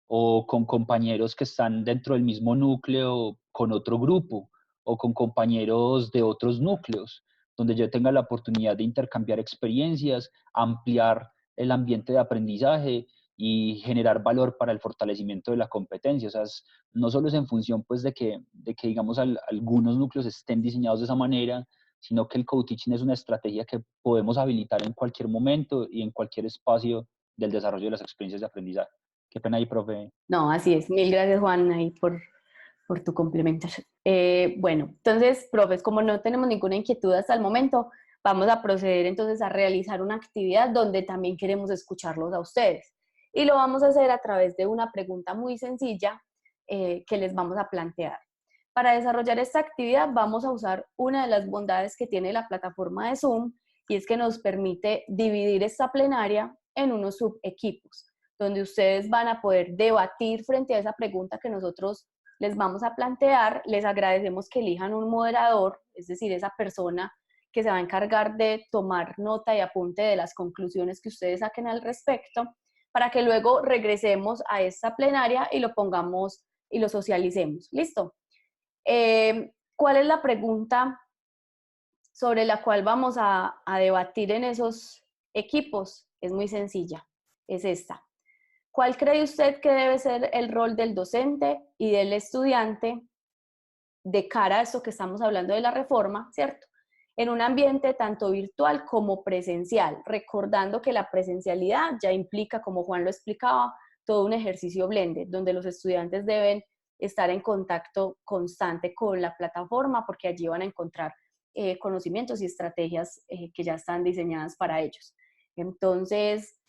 o con compañeros que están dentro del mismo núcleo con otro grupo o con compañeros de otros núcleos, donde yo tenga la oportunidad de intercambiar experiencias, ampliar el ambiente de aprendizaje y generar valor para el fortalecimiento de la competencia. O sea, no solo es en función pues, de que digamos, algunos núcleos estén diseñados de esa manera, sino que el co-teaching es una estrategia que podemos habilitar en cualquier momento y en cualquier espacio del desarrollo de las experiencias de aprendizaje. Qué pena ahí, profe. No, así es. Mil gracias, Juan, ahí por tu complementación. Bueno, entonces, profes, como no tenemos ninguna inquietud hasta el momento, vamos a proceder entonces a realizar una actividad donde también queremos escucharlos a ustedes. Y lo vamos a hacer a través de una pregunta muy sencilla que les vamos a plantear. Para desarrollar esta actividad vamos a usar una de las bondades que tiene la plataforma de Zoom, y es que nos permite dividir esta plenaria en unos subequipos, donde ustedes van a poder debatir frente a esa pregunta que nosotros les vamos a plantear. Les agradecemos que elijan un moderador, es decir, esa persona que se va a encargar de tomar nota y apunte de las conclusiones que ustedes saquen al respecto, para que luego regresemos a esta plenaria y lo pongamos y lo socialicemos. ¿Listo? ¿Cuál es la pregunta sobre la cual vamos a debatir en esos equipos? Es muy sencilla, es esta. ¿Cuál cree usted que debe ser el rol del docente y del estudiante de cara a esto que estamos hablando de la reforma, ¿cierto? En un ambiente tanto virtual como presencial, recordando que la presencialidad ya implica, como Juan lo explicaba, todo un ejercicio blended, donde los estudiantes deben estar en contacto constante con la plataforma, porque allí van a encontrar conocimientos y estrategias que ya están diseñadas para ellos. Entonces,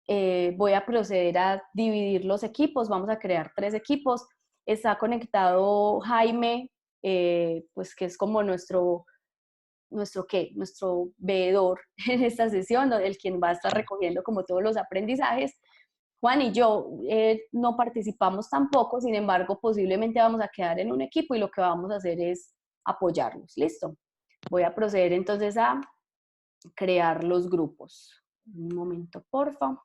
voy a proceder a dividir los equipos, vamos a crear 3 equipos. Está conectado Jaime, pues que es como nuestro veedor en esta sesión, el quien va a estar recogiendo como todos los aprendizajes. Juan y yo no participamos tampoco, sin embargo, posiblemente vamos a quedar en un equipo y lo que vamos a hacer es apoyarlos. ¿Listo? Voy a proceder entonces a crear los grupos. Un momento, porfa.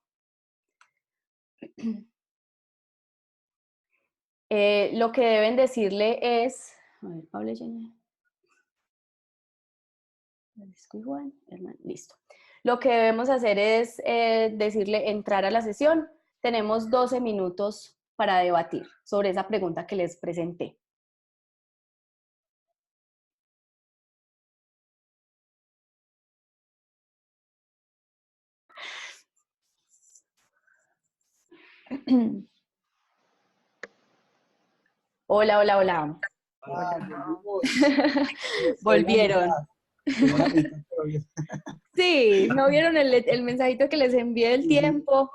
Lo que deben decirle es, a ver, Pablo, igual, listo. Lo que debemos hacer es decirle entrar a la sesión. Tenemos 12 minutos para debatir sobre esa pregunta que les presenté. Hola, hola, hola. Volvieron. Sí, ¿no vieron el mensajito que les envié del tiempo?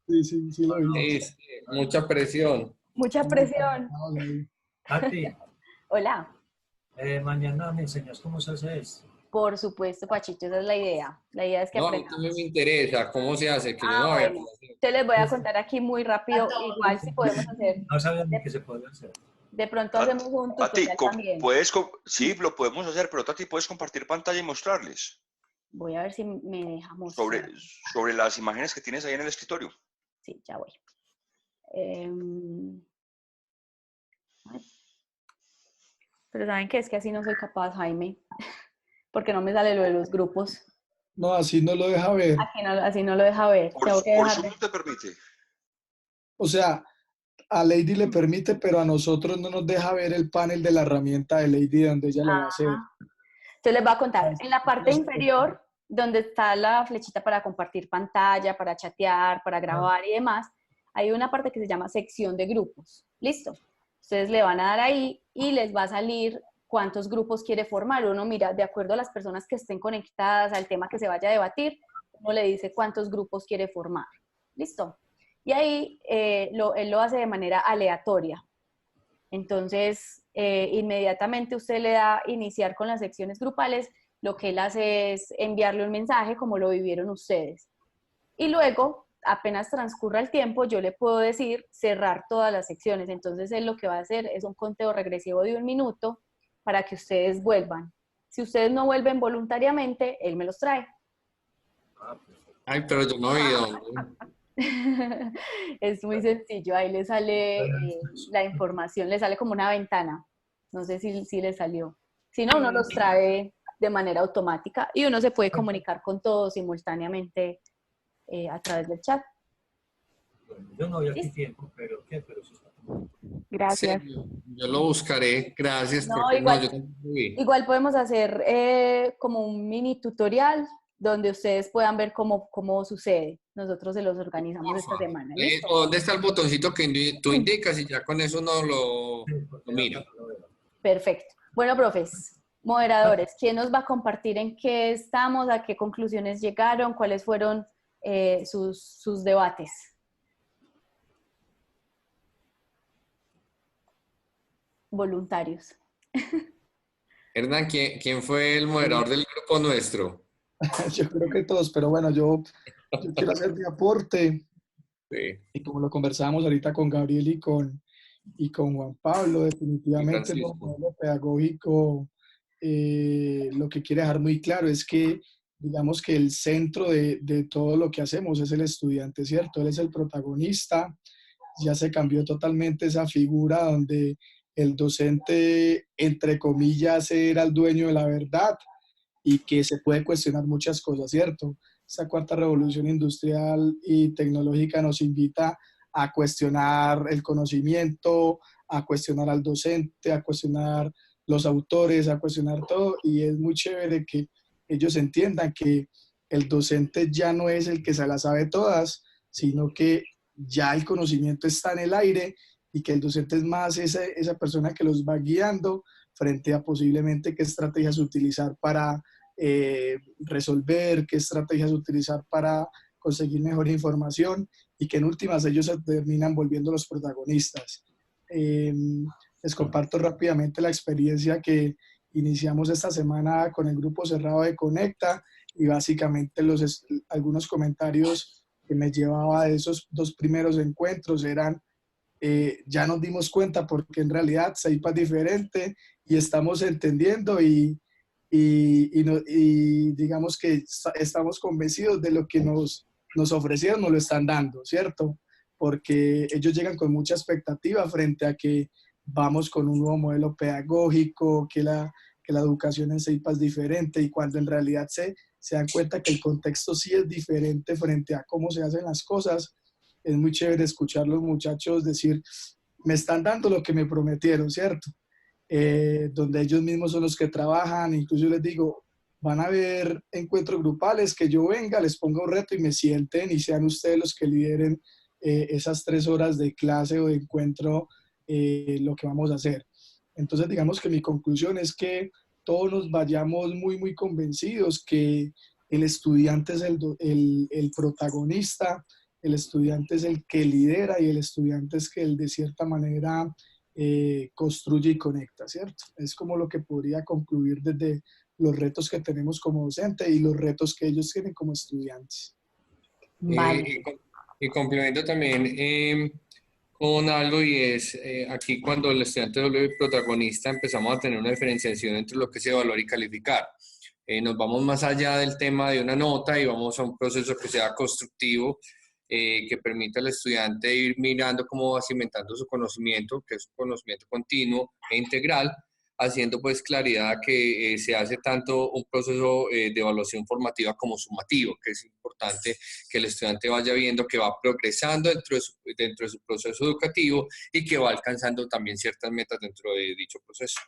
Sí, lo vi. Sí, mucha presión. Mucha presión. Katy, Hola. mañana me enseñas cómo se hace esto. Por supuesto, Pachito, esa es la idea. La idea es que No, a mí aprendamos. también me interesa cómo se hace, que yo no había Bueno, te les voy a contar aquí muy rápido, igual si podemos hacer, No sabía ni que se podía hacer. de pronto hacemos un Tati, tutorial también. sí, lo podemos hacer, pero Tati, ¿puedes compartir pantalla y mostrarles Voy a ver si me deja mostrar. sobre las imágenes que tienes ahí en el escritorio? Sí, ya voy. Pero ¿saben qué? Es que así no soy capaz, Jaime, porque no me sale lo de los grupos. No, así no lo deja ver. Así no lo deja ver. Tengo que Por dejar Zoom no te permite. O sea, a Lady le permite, pero a nosotros no nos deja ver el panel de la herramienta de Lady donde ella lo va a hacer. Entonces les voy a contar. En la parte inferior, donde está la flechita para compartir pantalla, para chatear, para grabar y demás, hay una parte que se llama sección de grupos. ¿Listo? Ustedes le van a dar ahí y les va a salir cuántos grupos quiere formar. Uno mira, de acuerdo a las personas que estén conectadas al tema que se vaya a debatir, uno le dice cuántos grupos quiere formar. ¿Listo? Y ahí él lo hace de manera aleatoria. Entonces, inmediatamente usted le da iniciar con las secciones grupales, lo que él hace es enviarle un mensaje como lo vivieron ustedes. Y luego, apenas transcurra el tiempo, yo le puedo decir cerrar todas las secciones. Entonces, él lo que va a hacer es un conteo regresivo de 1 minuto para que ustedes vuelvan. Si ustedes no vuelven voluntariamente, él me los trae. Ay, pero yo no vi dónde. Es muy sencillo, ahí le sale la información, le sale como una ventana. No sé si le salió. Si no, uno los trae de manera automática y uno se puede comunicar con todos simultáneamente a través del chat. Bueno, yo no había aquí tiempo, pero ¿qué? Pero sí está. Gracias. Sí, yo lo buscaré, gracias. No, Porque igual, yo tampoco vi. igual podemos hacer como un mini tutorial donde ustedes puedan ver cómo sucede. Nosotros se los organizamos esta Porfa. semana. ¿Listo? ¿Dónde está el botoncito que tú indicas y ya con eso uno lo miro? Perfecto. Bueno, profes, moderadores, ¿quién nos va a compartir en qué estamos, a qué conclusiones llegaron, cuáles fueron sus debates? Voluntarios. Hernán, ¿quién fue el moderador del grupo nuestro? Yo creo que todos, pero bueno, yo quiero hacer mi aporte Sí, y como lo conversábamos ahorita con Gabriel y con Juan Pablo, y definitivamente el nuevo Francisco. modelo pedagógico lo que quiere dejar muy claro es que, digamos que el centro de todo lo que hacemos es el estudiante, ¿cierto? Él es el protagonista, ya se cambió totalmente esa figura donde el docente, entre comillas, era el dueño de la verdad y que se puede cuestionar muchas cosas, ¿cierto? Esta cuarta revolución industrial y tecnológica nos invita a cuestionar el conocimiento, a cuestionar al docente, a cuestionar los autores, a cuestionar todo, y es muy chévere que ellos entiendan que el docente ya no es el que se las sabe todas, sino que ya el conocimiento está en el aire y que el docente es más esa persona que los va guiando frente a posiblemente qué estrategias utilizar para resolver, qué estrategias utilizar para conseguir mejor información y que en últimas ellos se terminan volviendo los protagonistas. Les comparto rápidamente la experiencia que iniciamos esta semana con el grupo cerrado de Conecta y básicamente algunos comentarios que me llevaba de esos dos primeros encuentros eran ya nos dimos cuenta porque en realidad Seipa es diferente y estamos entendiendo y digamos que estamos convencidos de lo que nos ofrecieron, nos lo están dando, ¿cierto? Porque ellos llegan con mucha expectativa frente a que vamos con un nuevo modelo pedagógico, que la educación en Seipa es diferente y cuando en realidad se dan cuenta que el contexto sí es diferente frente a cómo se hacen las cosas, es muy chévere escuchar a los muchachos decir, me están dando lo que me prometieron, ¿cierto? Donde ellos mismos son los que trabajan, incluso yo les digo, van a haber encuentros grupales, que yo venga, les ponga un reto y me sienten y sean ustedes los que lideren esas 3 horas de clase o de encuentro, lo que vamos a hacer. Entonces, digamos que mi conclusión es que todos nos vayamos muy, muy convencidos que el estudiante es el protagonista, el estudiante es el que lidera y el estudiante es que el de cierta manera construye y conecta, ¿cierto? Es como lo que podría concluir desde los retos que tenemos como docente y los retos que ellos tienen como estudiantes. Vale. Y complemento también con algo y es aquí cuando el estudiante es el protagonista empezamos a tener una diferenciación entre lo que es evaluar y calificar. Nos vamos más allá del tema de una nota y vamos a un proceso que sea constructivo, que permita al estudiante ir mirando cómo va cimentando su conocimiento, que es un conocimiento continuo e integral, haciendo pues claridad que se hace tanto un proceso de evaluación formativa como sumativo, que es importante que el estudiante vaya viendo que va progresando dentro de su proceso educativo y que va alcanzando también ciertas metas dentro de dicho proceso.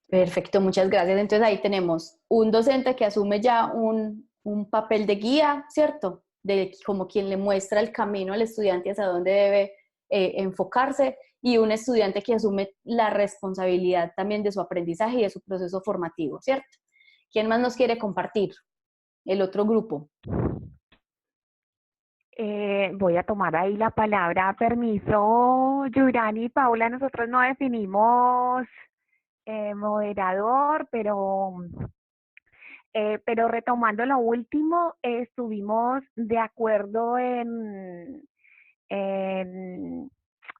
Perfecto, muchas gracias. Entonces ahí tenemos un docente que asume ya un papel de guía, ¿cierto? De como quien le muestra el camino al estudiante hacia dónde debe enfocarse y un estudiante que asume la responsabilidad también de su aprendizaje y de su proceso formativo, ¿cierto? ¿Quién más nos quiere compartir? El otro grupo. Voy a tomar ahí la palabra. Permiso, Yurani y Paula, nosotros no definimos moderador, pero retomando lo último, estuvimos de acuerdo en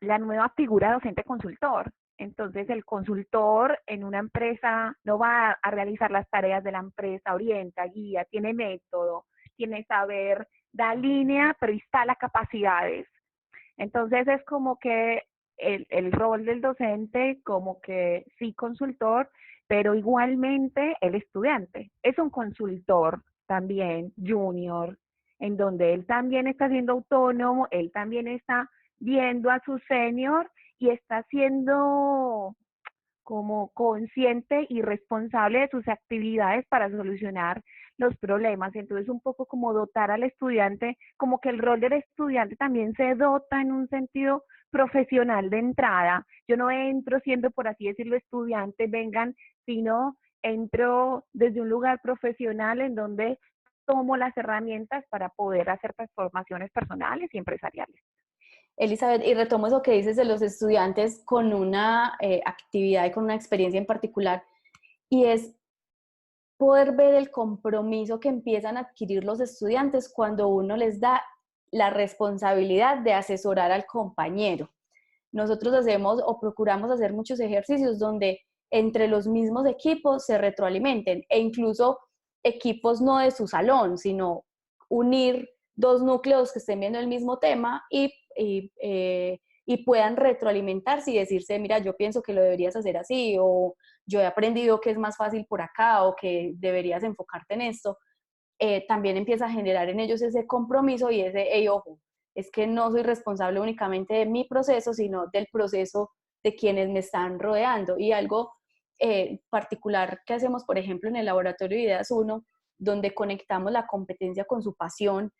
la nueva figura docente consultor. Entonces, el consultor en una empresa no va a realizar las tareas de la empresa, orienta, guía, tiene método, tiene saber, da línea, pero instala capacidades. Entonces, es como que el rol del docente, como que sí consultor, pero igualmente el estudiante es un consultor también, junior, en donde él también está siendo autónomo, él también está viendo a su senior y está siendo como consciente y responsable de sus actividades para solucionar los problemas. Entonces, un poco como dotar al estudiante, como que el rol del estudiante también se dota en un sentido profesional de entrada. Yo no entro siendo, por así decirlo, estudiante, vengan, sino entro desde un lugar profesional en donde tomo las herramientas para poder hacer transformaciones personales y empresariales. Elizabeth, y retomo eso que dices de los estudiantes con una actividad y con una experiencia en particular, y es poder ver el compromiso que empiezan a adquirir los estudiantes cuando uno les da la responsabilidad de asesorar al compañero. Nosotros hacemos o procuramos hacer muchos ejercicios donde entre los mismos equipos se retroalimenten, e incluso equipos no de su salón, sino unir dos núcleos que estén viendo el mismo tema y puedan retroalimentarse y decirse, mira, yo pienso que lo deberías hacer así, o yo he aprendido que es más fácil por acá, o que deberías enfocarte en esto. También empieza a generar en ellos ese compromiso y ese, hey, ojo, es que no soy responsable únicamente de mi proceso, sino del proceso de quienes me están rodeando. Y algo particular que hacemos, por ejemplo, en el Laboratorio de Ideas 1, donde conectamos la competencia con su pasión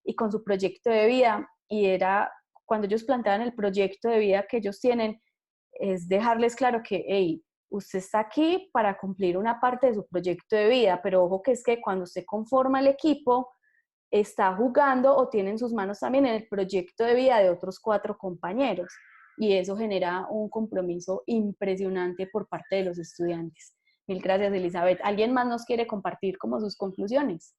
y con su proyecto de vida, y era cuando ellos planteaban el proyecto de vida que ellos tienen, es dejarles claro que, hey, usted está aquí para cumplir una parte de su proyecto de vida, pero ojo que es que cuando usted conforma el equipo, está jugando o tiene en sus manos también el proyecto de vida de otros 4 compañeros. Y eso genera un compromiso impresionante por parte de los estudiantes. Mil gracias, Elizabeth. ¿Alguien más nos quiere compartir como sus conclusiones?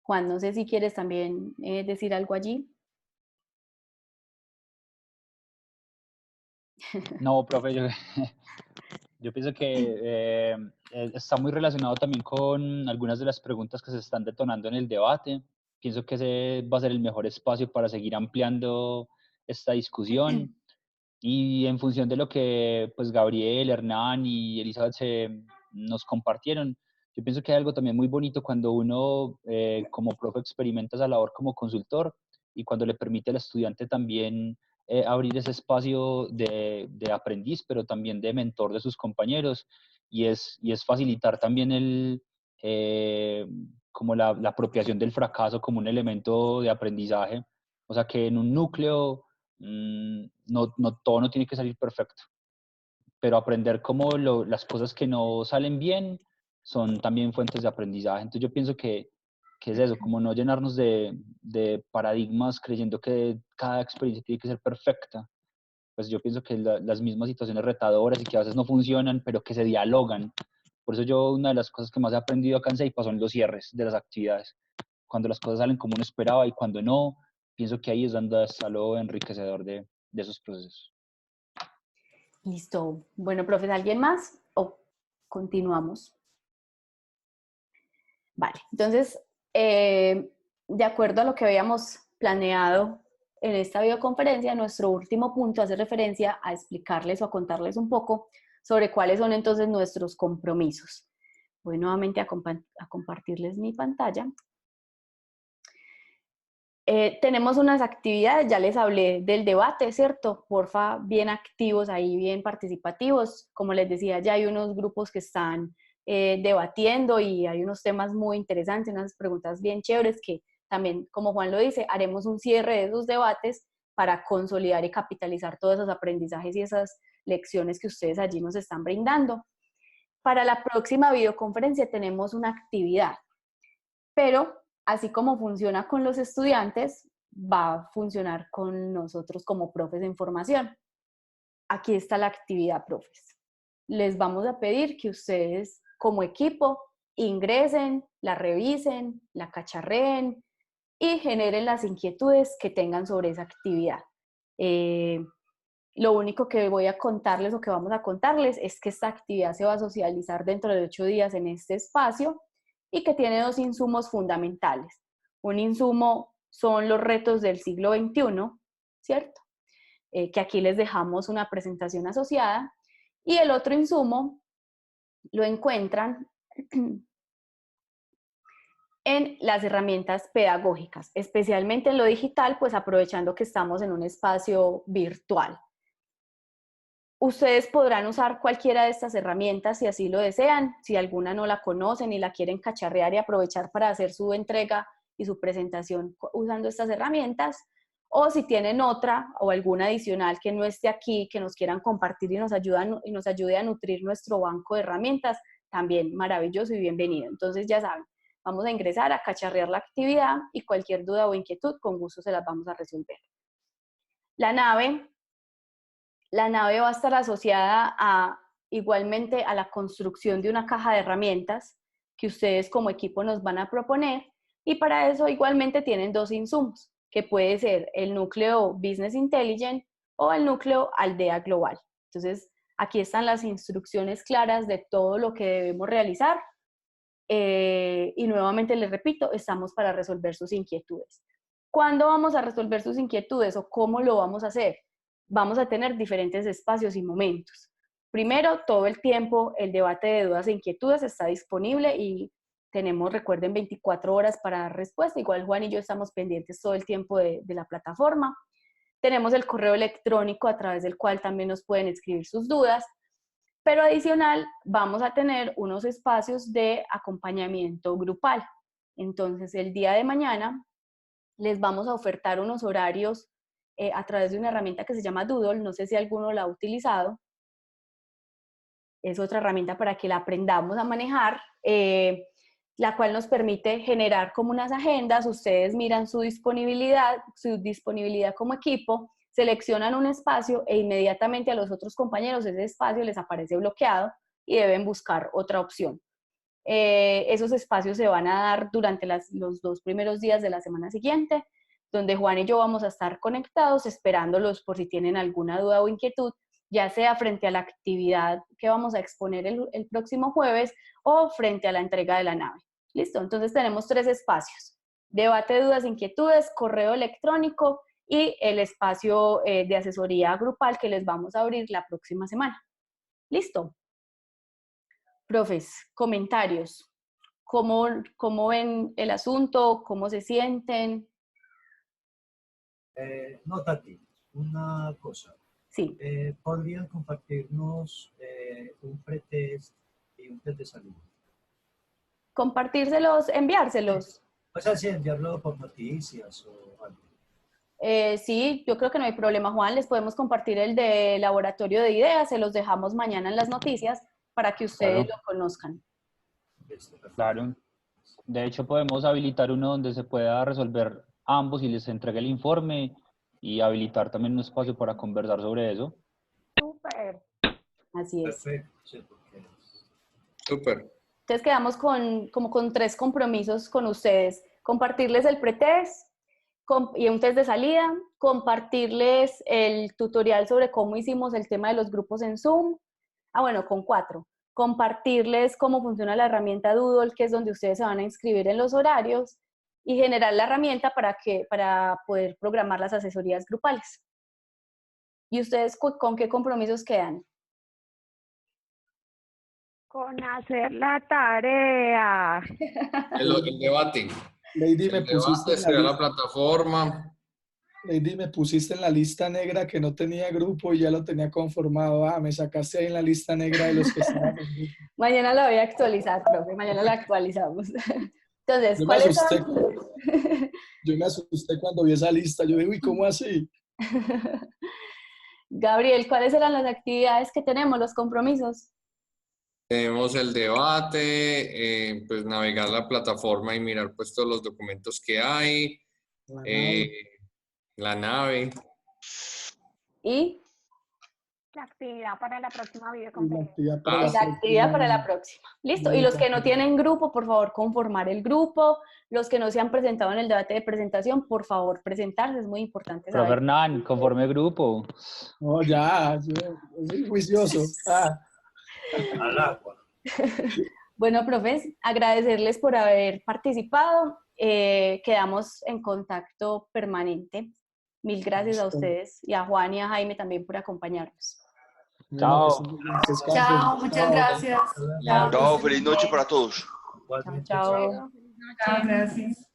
Juan, no sé si quieres también decir algo allí. No, profe, yo pienso que está muy relacionado también con algunas de las preguntas que se están detonando en el debate. Pienso que ese va a ser el mejor espacio para seguir ampliando esta discusión. Y en función de lo que pues Gabriel, Hernán y Elizabeth nos compartieron, yo pienso que hay algo también muy bonito cuando uno como profe experimenta esa labor como consultor y cuando le permite al estudiante también abrir ese espacio de aprendiz, pero también de mentor de sus compañeros, y es facilitar también como la apropiación del fracaso como un elemento de aprendizaje. O sea, que en un núcleo todo no tiene que salir perfecto, pero aprender cómo las cosas que no salen bien son también fuentes de aprendizaje. Entonces yo pienso que es eso, como no llenarnos de paradigmas creyendo que cada experiencia tiene que ser perfecta. Pues yo pienso que las mismas situaciones retadoras y que a veces no funcionan, pero que se dialogan. Por eso yo, una de las cosas que más he aprendido acá en CEIPA son los cierres de las actividades. Cuando las cosas salen como uno esperaba y cuando no, pienso que ahí es donde está lo enriquecedor de esos procesos. Listo. Bueno, profes, ¿alguien más? ¿O continuamos? Vale, entonces, de acuerdo a lo que habíamos planeado en esta videoconferencia, nuestro último punto hace referencia a explicarles o a contarles un poco sobre cuáles son entonces nuestros compromisos. Voy nuevamente a compartirles mi pantalla. Tenemos unas actividades, ya les hablé del debate, ¿cierto? Porfa, bien activos ahí, bien participativos. Como les decía, ya hay unos grupos que están debatiendo y hay unos temas muy interesantes, unas preguntas bien chéveres que también, como Juan lo dice, haremos un cierre de esos debates para consolidar y capitalizar todos esos aprendizajes y esas lecciones que ustedes allí nos están brindando. Para la próxima videoconferencia tenemos una actividad, pero así como funciona con los estudiantes, va a funcionar con nosotros como profes en formación. Aquí está la actividad, profes. Les vamos a pedir que ustedes como equipo ingresen, la revisen, la cacharreen y generen las inquietudes que tengan sobre esa actividad. Lo único que voy a contarles o que vamos a contarles es que esta actividad se va a socializar dentro de 8 días en este espacio y que tiene 2 insumos fundamentales. Un insumo son los retos del siglo XXI, ¿cierto? Que aquí les dejamos una presentación asociada, y el otro insumo lo encuentran en las herramientas pedagógicas, especialmente en lo digital, pues aprovechando que estamos en un espacio virtual. Ustedes podrán usar cualquiera de estas herramientas si así lo desean, si alguna no la conocen y la quieren cacharrear y aprovechar para hacer su entrega y su presentación usando estas herramientas, o si tienen otra o alguna adicional que no esté aquí, que nos quieran compartir y nos ayude a nutrir nuestro banco de herramientas, también maravilloso y bienvenido. Entonces ya saben, vamos a ingresar a cacharrear la actividad y cualquier duda o inquietud con gusto se las vamos a resolver. La nave La nave va a estar asociada igualmente a la construcción de una caja de herramientas que ustedes como equipo nos van a proponer, y para eso igualmente tienen dos insumos, que puede ser el núcleo Business Intelligence o el núcleo Aldea Global. Entonces, aquí están las instrucciones claras de todo lo que debemos realizar. Y nuevamente les repito, estamos para resolver sus inquietudes. ¿Cuándo vamos a resolver sus inquietudes o cómo lo vamos a hacer? Vamos a tener diferentes espacios y momentos. Primero, todo el tiempo el debate de dudas e inquietudes está disponible y tenemos, recuerden, 24 horas para dar respuesta. Igual Juan y yo estamos pendientes todo el tiempo de la plataforma. Tenemos el correo electrónico a través del cual también nos pueden escribir sus dudas. Pero adicional, vamos a tener unos espacios de acompañamiento grupal. Entonces, el día de mañana les vamos a ofertar unos horarios a través de una herramienta que se llama Doodle. No sé si alguno la ha utilizado. Es otra herramienta para que la aprendamos a manejar, la cual nos permite generar como unas agendas. Ustedes miran su disponibilidad como equipo, seleccionan un espacio e inmediatamente a los otros compañeros ese espacio les aparece bloqueado y deben buscar otra opción. Esos espacios se van a dar durante los 2 primeros días de la semana siguiente, donde Juan y yo vamos a estar conectados esperándolos por si tienen alguna duda o inquietud, ya sea frente a la actividad que vamos a exponer el próximo jueves o frente a la entrega de la nave. ¿Listo? Entonces tenemos 3 espacios: debate, dudas, inquietudes, correo electrónico y el espacio de asesoría grupal que les vamos a abrir la próxima semana. ¿Listo? Profes, comentarios. ¿Cómo ven el asunto? ¿Cómo se sienten? No, Tati, una cosa. Sí. ¿Podrían compartirnos un pretest y un test de salida? ¿Compartírselos, enviárselos? O sea, sí, enviarlo por noticias o algo. Sí, yo creo que no hay problema, Juan. Les podemos compartir el de laboratorio de ideas, se los dejamos mañana en las noticias para que ustedes lo conozcan. Claro. De hecho, podemos habilitar uno donde se pueda resolver ambos y les entregue el informe, y habilitar también un espacio para conversar sobre eso. Súper. Así es. Perfecto, sí, porque... Súper. Entonces quedamos como con 3 compromisos con ustedes: compartirles el pretest y un test de salida, compartirles el tutorial sobre cómo hicimos el tema de los grupos en Zoom. Bueno, con 4. Compartirles cómo funciona la herramienta Doodle, que es donde ustedes se van a inscribir en los horarios, y generar la herramienta para poder programar las asesorías grupales. ¿Y ustedes con qué compromisos quedan? Con hacer la tarea. El debate. Lady, El debate será la plataforma. Lady, me pusiste en la lista negra que no tenía grupo y ya lo tenía conformado. Me sacaste ahí en la lista negra de los que estaban en grupo. Mañana la voy a actualizar, profe. Mañana la actualizamos. Entonces, Yo ¿cuáles son? Yo me asusté cuando vi esa lista. Yo digo, uy, ¿cómo así? Gabriel, ¿cuáles eran las actividades que tenemos, los compromisos? Tenemos el debate, pues navegar la plataforma y mirar pues todos los documentos que hay, la nave. Y La actividad para la próxima videoconferencia. la actividad para la próxima. Listo. Y los que no tienen grupo, por favor, conformar el grupo. Los que no se han presentado en el debate de presentación, por favor, presentarse. Es muy importante Profe saber. Hernán, conforme grupo. No, ya, yo soy juicioso. Al agua. Bueno, profes, agradecerles por haber participado. Quedamos en contacto permanente. Mil gracias a ustedes y a Juan y a Jaime también por acompañarnos. Chao. Chao, muchas gracias. Chao, feliz noche para todos. Chao. Chao, gracias.